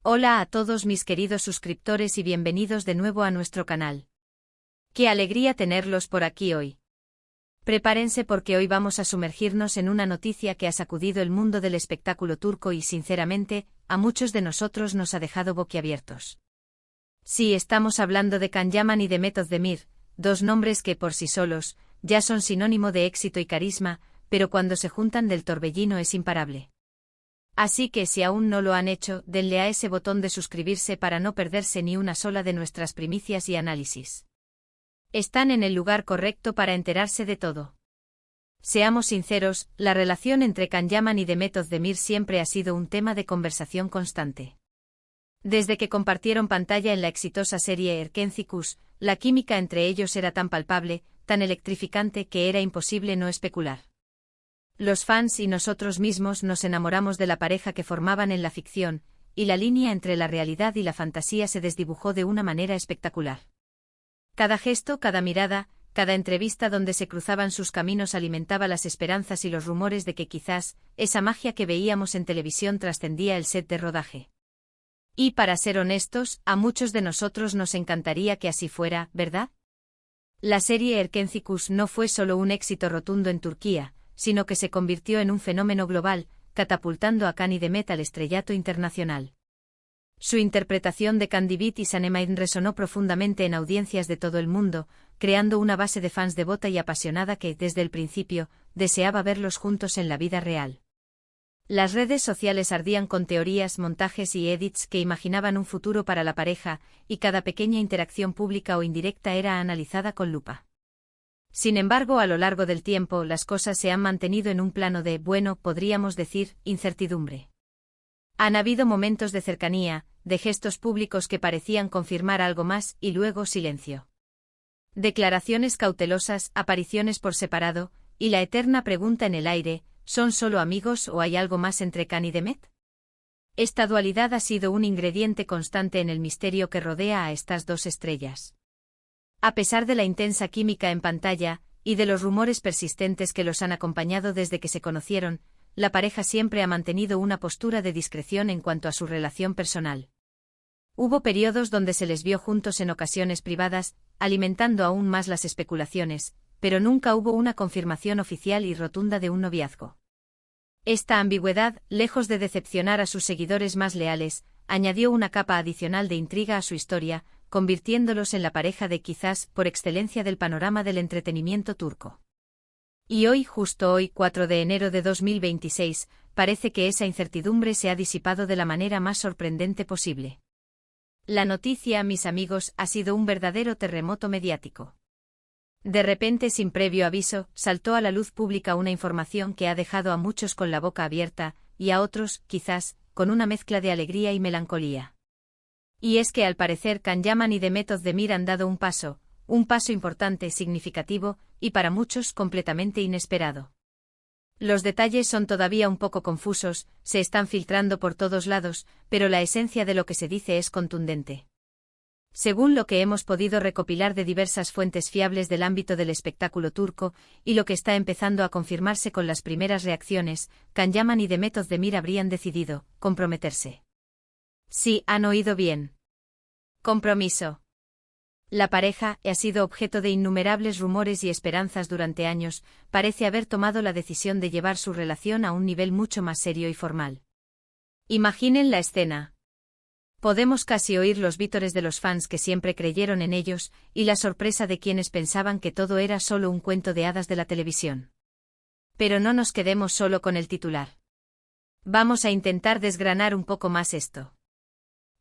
Hola a todos mis queridos suscriptores y bienvenidos de nuevo a nuestro canal. Qué alegría tenerlos por aquí hoy. Prepárense porque hoy vamos a sumergirnos en una noticia que ha sacudido el mundo del espectáculo turco y sinceramente, a muchos de nosotros nos ha dejado boquiabiertos. Sí, estamos hablando de Can Yaman y de Mehmet Özdemir, dos nombres que por sí solos, ya son sinónimo de éxito y carisma, pero cuando se juntan del torbellino es imparable. Así que si aún no lo han hecho, denle a ese botón de suscribirse para no perderse ni una sola de nuestras primicias y análisis. Están en el lugar correcto para enterarse de todo. Seamos sinceros, la relación entre Can Yaman y Mehmet Özdemir siempre ha sido un tema de conversación constante. Desde que compartieron pantalla en la exitosa serie Erkenci, la química entre ellos era tan palpable, tan electrificante que era imposible no especular. Los fans y nosotros mismos nos enamoramos de la pareja que formaban en la ficción, y la línea entre la realidad y la fantasía se desdibujó de una manera espectacular. Cada gesto, cada mirada, cada entrevista donde se cruzaban sus caminos alimentaba las esperanzas y los rumores de que quizás, esa magia que veíamos en televisión trascendía el set de rodaje. Y para ser honestos, a muchos de nosotros nos encantaría que así fuera, ¿verdad? La serie Erkenci no fue solo un éxito rotundo en Turquía, sino que se convirtió en un fenómeno global, catapultando a Can y Mehmet al estrellato internacional. Su interpretación de Candibit y Sanemein resonó profundamente en audiencias de todo el mundo, creando una base de fans devota y apasionada que, desde el principio, deseaba verlos juntos en la vida real. Las redes sociales ardían con teorías, montajes y edits que imaginaban un futuro para la pareja, y cada pequeña interacción pública o indirecta era analizada con lupa. Sin embargo, a lo largo del tiempo, las cosas se han mantenido en un plano de, bueno, podríamos decir, incertidumbre. Han habido momentos de cercanía, de gestos públicos que parecían confirmar algo más, y luego silencio. Declaraciones cautelosas, apariciones por separado, y la eterna pregunta en el aire, ¿son solo amigos o hay algo más entre Can y Mehmet? Esta dualidad ha sido un ingrediente constante en el misterio que rodea a estas dos estrellas. A pesar de la intensa química en pantalla, y de los rumores persistentes que los han acompañado desde que se conocieron, la pareja siempre ha mantenido una postura de discreción en cuanto a su relación personal. Hubo periodos donde se les vio juntos en ocasiones privadas, alimentando aún más las especulaciones, pero nunca hubo una confirmación oficial y rotunda de un noviazgo. Esta ambigüedad, lejos de decepcionar a sus seguidores más leales, añadió una capa adicional de intriga a su historia, convirtiéndolos en la pareja de quizás por excelencia del panorama del entretenimiento turco. Y hoy, justo hoy, 4 de enero de 2026, parece que esa incertidumbre se ha disipado de la manera más sorprendente posible. La noticia, mis amigos, ha sido un verdadero terremoto mediático. De repente, sin previo aviso, saltó a la luz pública una información que ha dejado a muchos con la boca abierta, y a otros, quizás, con una mezcla de alegría y melancolía. Y es que al parecer Can Yaman y Mehmet Özdemir han dado un paso importante, significativo, y para muchos completamente inesperado. Los detalles son todavía un poco confusos, se están filtrando por todos lados, pero la esencia de lo que se dice es contundente. Según lo que hemos podido recopilar de diversas fuentes fiables del ámbito del espectáculo turco, y lo que está empezando a confirmarse con las primeras reacciones, Can Yaman y Mehmet Özdemir habrían decidido comprometerse. Sí, han oído bien. Compromiso. La pareja, ha sido objeto de innumerables rumores y esperanzas durante años, parece haber tomado la decisión de llevar su relación a un nivel mucho más serio y formal. Imaginen la escena. Podemos casi oír los vítores de los fans que siempre creyeron en ellos, y la sorpresa de quienes pensaban que todo era solo un cuento de hadas de la televisión. Pero no nos quedemos solo con el titular. Vamos a intentar desgranar un poco más esto.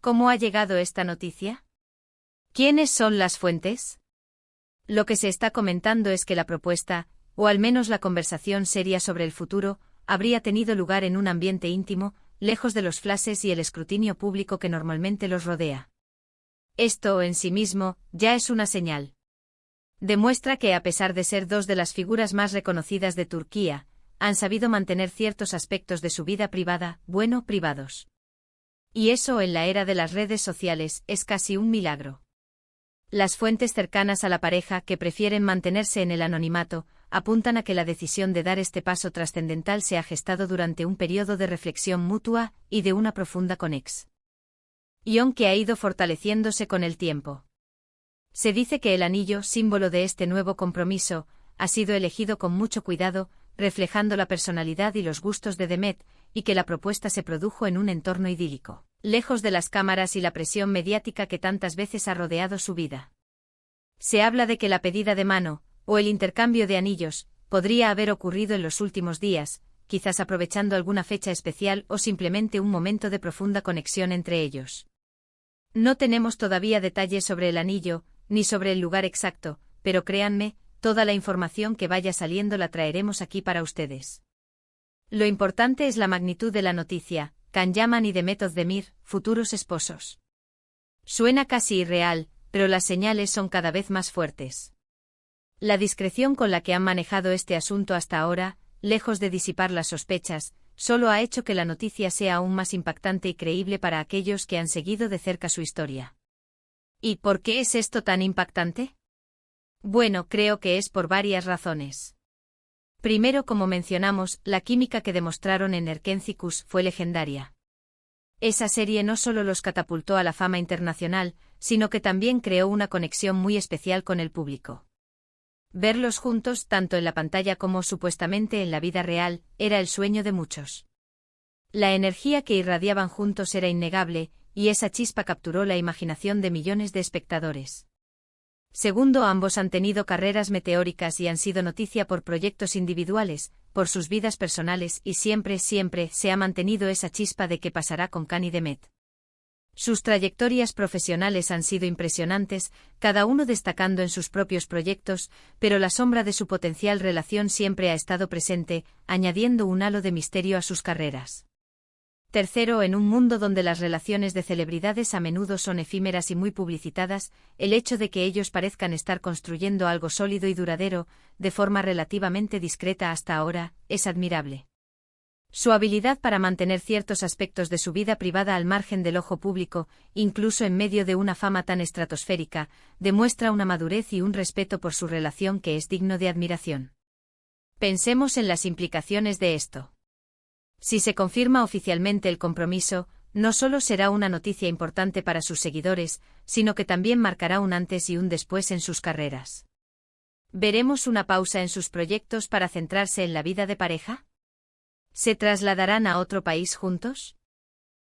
¿Cómo ha llegado esta noticia? ¿Quiénes son las fuentes? Lo que se está comentando es que la propuesta, o al menos la conversación seria sobre el futuro, habría tenido lugar en un ambiente íntimo, lejos de los flashes y el escrutinio público que normalmente los rodea. Esto, en sí mismo, ya es una señal. Demuestra que a pesar de ser dos de las figuras más reconocidas de Turquía, han sabido mantener ciertos aspectos de su vida privada, privados. Y eso en la era de las redes sociales es casi un milagro. Las fuentes cercanas a la pareja que prefieren mantenerse en el anonimato, apuntan a que la decisión de dar este paso trascendental se ha gestado durante un periodo de reflexión mutua y de una profunda conexión. ion que ha ido fortaleciéndose con el tiempo. Se dice que el anillo, símbolo de este nuevo compromiso, ha sido elegido con mucho cuidado, reflejando la personalidad y los gustos de Demet, y que la propuesta se produjo en un entorno idílico, lejos de las cámaras y la presión mediática que tantas veces ha rodeado su vida. Se habla de que la pedida de mano, o el intercambio de anillos, podría haber ocurrido en los últimos días, quizás aprovechando alguna fecha especial o simplemente un momento de profunda conexión entre ellos. No tenemos todavía detalles sobre el anillo, ni sobre el lugar exacto, pero créanme, toda la información que vaya saliendo la traeremos aquí para ustedes. Lo importante es la magnitud de la noticia: Can Yaman y Demet Özdemir, futuros esposos. Suena casi irreal, pero las señales son cada vez más fuertes. La discreción con la que han manejado este asunto hasta ahora, lejos de disipar las sospechas, solo ha hecho que la noticia sea aún más impactante y creíble para aquellos que han seguido de cerca su historia. ¿Y por qué es esto tan impactante? Bueno, creo que es por varias razones. Primero, como mencionamos, la química que demostraron en Erkenciskus fue legendaria. Esa serie no solo los catapultó a la fama internacional, sino que también creó una conexión muy especial con el público. Verlos juntos, tanto en la pantalla como supuestamente en la vida real, era el sueño de muchos. La energía que irradiaban juntos era innegable, y esa chispa capturó la imaginación de millones de espectadores. Segundo, ambos han tenido carreras meteóricas y han sido noticia por proyectos individuales, por sus vidas personales, y siempre se ha mantenido esa chispa de qué pasará con Can y Demet. Sus trayectorias profesionales han sido impresionantes, cada uno destacando en sus propios proyectos, pero la sombra de su potencial relación siempre ha estado presente, añadiendo un halo de misterio a sus carreras. Tercero, en un mundo donde las relaciones de celebridades a menudo son efímeras y muy publicitadas, el hecho de que ellos parezcan estar construyendo algo sólido y duradero, de forma relativamente discreta hasta ahora, es admirable. Su habilidad para mantener ciertos aspectos de su vida privada al margen del ojo público, incluso en medio de una fama tan estratosférica, demuestra una madurez y un respeto por su relación que es digno de admiración. Pensemos en las implicaciones de esto. Si se confirma oficialmente el compromiso, no solo será una noticia importante para sus seguidores, sino que también marcará un antes y un después en sus carreras. ¿Veremos una pausa en sus proyectos para centrarse en la vida de pareja? ¿Se trasladarán a otro país juntos?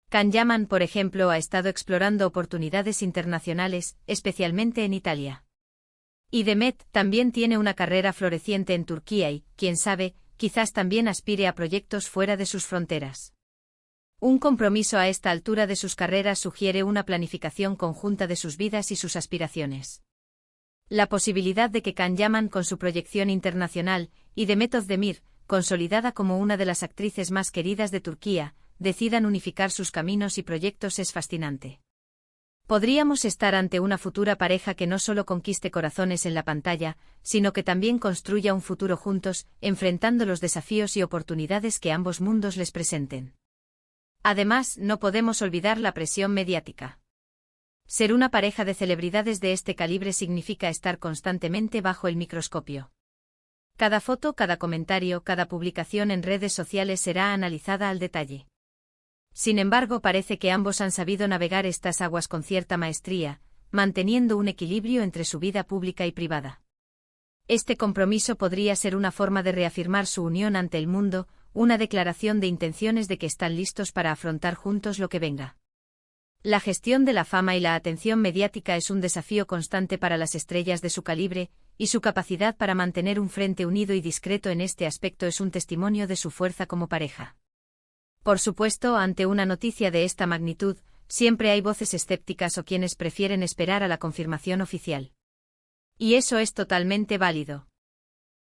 Can Yaman, por ejemplo, ha estado explorando oportunidades internacionales, especialmente en Italia. Y Demet también tiene una carrera floreciente en Turquía y, quién sabe, quizás también aspire a proyectos fuera de sus fronteras. Un compromiso a esta altura de sus carreras sugiere una planificación conjunta de sus vidas y sus aspiraciones. La posibilidad de que Can Yaman, con su proyección internacional, y Demet Özdemir, consolidada como una de las actrices más queridas de Turquía, decidan unificar sus caminos y proyectos es fascinante. Podríamos estar ante una futura pareja que no solo conquiste corazones en la pantalla, sino que también construya un futuro juntos, enfrentando los desafíos y oportunidades que ambos mundos les presenten. Además, no podemos olvidar la presión mediática. Ser una pareja de celebridades de este calibre significa estar constantemente bajo el microscopio. Cada foto, cada comentario, cada publicación en redes sociales será analizada al detalle. Sin embargo, parece que ambos han sabido navegar estas aguas con cierta maestría, manteniendo un equilibrio entre su vida pública y privada. Este compromiso podría ser una forma de reafirmar su unión ante el mundo, una declaración de intenciones de que están listos para afrontar juntos lo que venga. La gestión de la fama y la atención mediática es un desafío constante para las estrellas de su calibre, y su capacidad para mantener un frente unido y discreto en este aspecto es un testimonio de su fuerza como pareja. Por supuesto, ante una noticia de esta magnitud, siempre hay voces escépticas o quienes prefieren esperar a la confirmación oficial. Y eso es totalmente válido.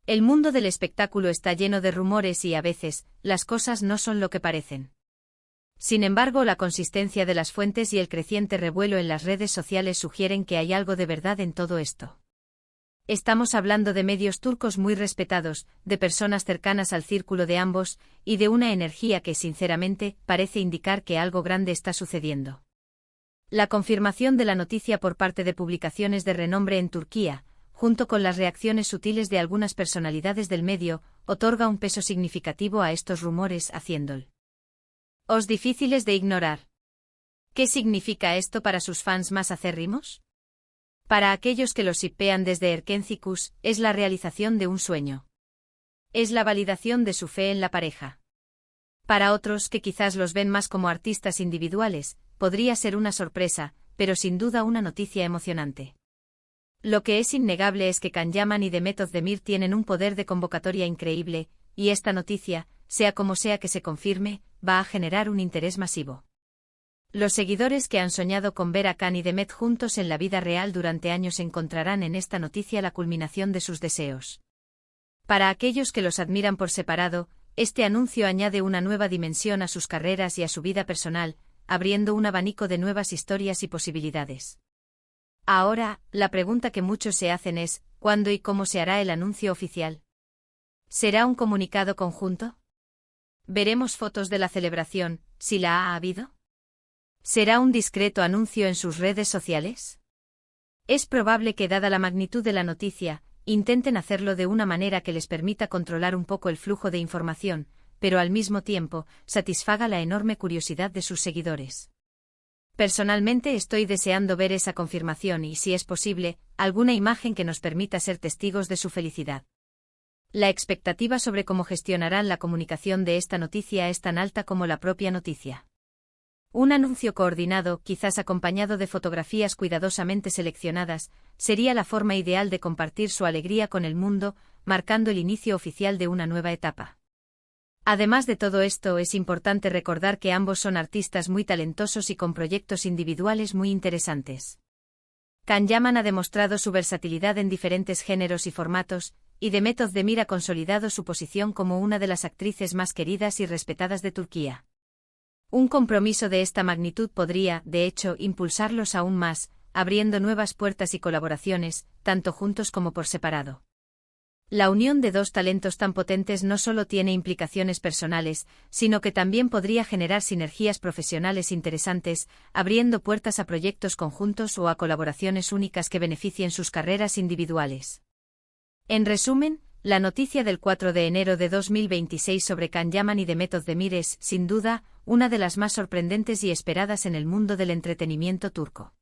El mundo del espectáculo está lleno de rumores y a veces, las cosas no son lo que parecen. Sin embargo, la consistencia de las fuentes y el creciente revuelo en las redes sociales sugieren que hay algo de verdad en todo esto. Estamos hablando de medios turcos muy respetados, de personas cercanas al círculo de ambos, y de una energía que, sinceramente, parece indicar que algo grande está sucediendo. La confirmación de la noticia por parte de publicaciones de renombre en Turquía, junto con las reacciones sutiles de algunas personalidades del medio, otorga un peso significativo a estos rumores, haciéndolos difíciles de ignorar. ¿Qué significa esto para sus fans más acérrimos? Para aquellos que los shippean desde Erkencicus, es la realización de un sueño. Es la validación de su fe en la pareja. Para otros que quizás los ven más como artistas individuales, podría ser una sorpresa, pero sin duda una noticia emocionante. Lo que es innegable es que Can Yaman y Demet Özdemir tienen un poder de convocatoria increíble, y esta noticia, sea como sea que se confirme, va a generar un interés masivo. Los seguidores que han soñado con ver a Can y Demet juntos en la vida real durante años encontrarán en esta noticia la culminación de sus deseos. Para aquellos que los admiran por separado, este anuncio añade una nueva dimensión a sus carreras y a su vida personal, abriendo un abanico de nuevas historias y posibilidades. Ahora, la pregunta que muchos se hacen es, ¿cuándo y cómo se hará el anuncio oficial? ¿Será un comunicado conjunto? ¿Veremos fotos de la celebración, si la ha habido? ¿Será un discreto anuncio en sus redes sociales? Es probable que, dada la magnitud de la noticia, intenten hacerlo de una manera que les permita controlar un poco el flujo de información, pero al mismo tiempo, satisfaga la enorme curiosidad de sus seguidores. Personalmente estoy deseando ver esa confirmación y, si es posible, alguna imagen que nos permita ser testigos de su felicidad. La expectativa sobre cómo gestionarán la comunicación de esta noticia es tan alta como la propia noticia. Un anuncio coordinado, quizás acompañado de fotografías cuidadosamente seleccionadas, sería la forma ideal de compartir su alegría con el mundo, marcando el inicio oficial de una nueva etapa. Además de todo esto, es importante recordar que ambos son artistas muy talentosos y con proyectos individuales muy interesantes. Can Yaman ha demostrado su versatilidad en diferentes géneros y formatos, y Demet Özdemir ha consolidado su posición como una de las actrices más queridas y respetadas de Turquía. Un compromiso de esta magnitud podría, de hecho, impulsarlos aún más, abriendo nuevas puertas y colaboraciones, tanto juntos como por separado. La unión de dos talentos tan potentes no solo tiene implicaciones personales, sino que también podría generar sinergias profesionales interesantes, abriendo puertas a proyectos conjuntos o a colaboraciones únicas que beneficien sus carreras individuales. En resumen, la noticia del 4 de enero de 2026 sobre Can Yaman y Demet Özdemir es, sin duda, una de las más sorprendentes y esperadas en el mundo del entretenimiento turco.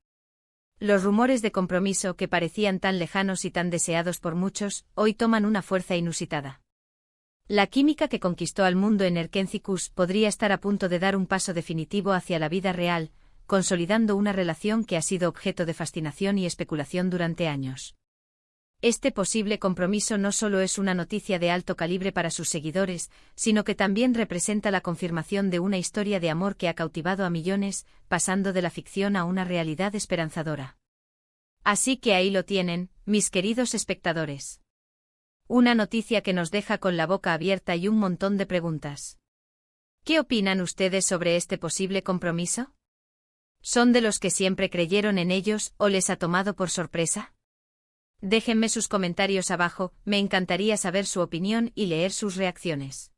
Los rumores de compromiso que parecían tan lejanos y tan deseados por muchos, hoy toman una fuerza inusitada. La química que conquistó al mundo en Erkencicus podría estar a punto de dar un paso definitivo hacia la vida real, consolidando una relación que ha sido objeto de fascinación y especulación durante años. Este posible compromiso no solo es una noticia de alto calibre para sus seguidores, sino que también representa la confirmación de una historia de amor que ha cautivado a millones, pasando de la ficción a una realidad esperanzadora. Así que ahí lo tienen, mis queridos espectadores. Una noticia que nos deja con la boca abierta y un montón de preguntas. ¿Qué opinan ustedes sobre este posible compromiso? ¿Son de los que siempre creyeron en ellos o les ha tomado por sorpresa? Déjenme sus comentarios abajo, me encantaría saber su opinión y leer sus reacciones.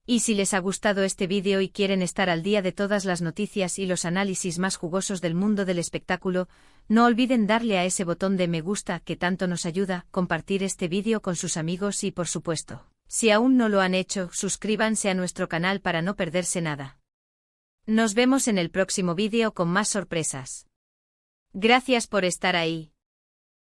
Y si les ha gustado este vídeo y quieren estar al día de todas las noticias y los análisis más jugosos del mundo del espectáculo, no olviden darle a ese botón de me gusta que tanto nos ayuda, compartir este vídeo con sus amigos y, por supuesto, si aún no lo han hecho, suscríbanse a nuestro canal para no perderse nada. Nos vemos en el próximo vídeo con más sorpresas. Gracias por estar ahí.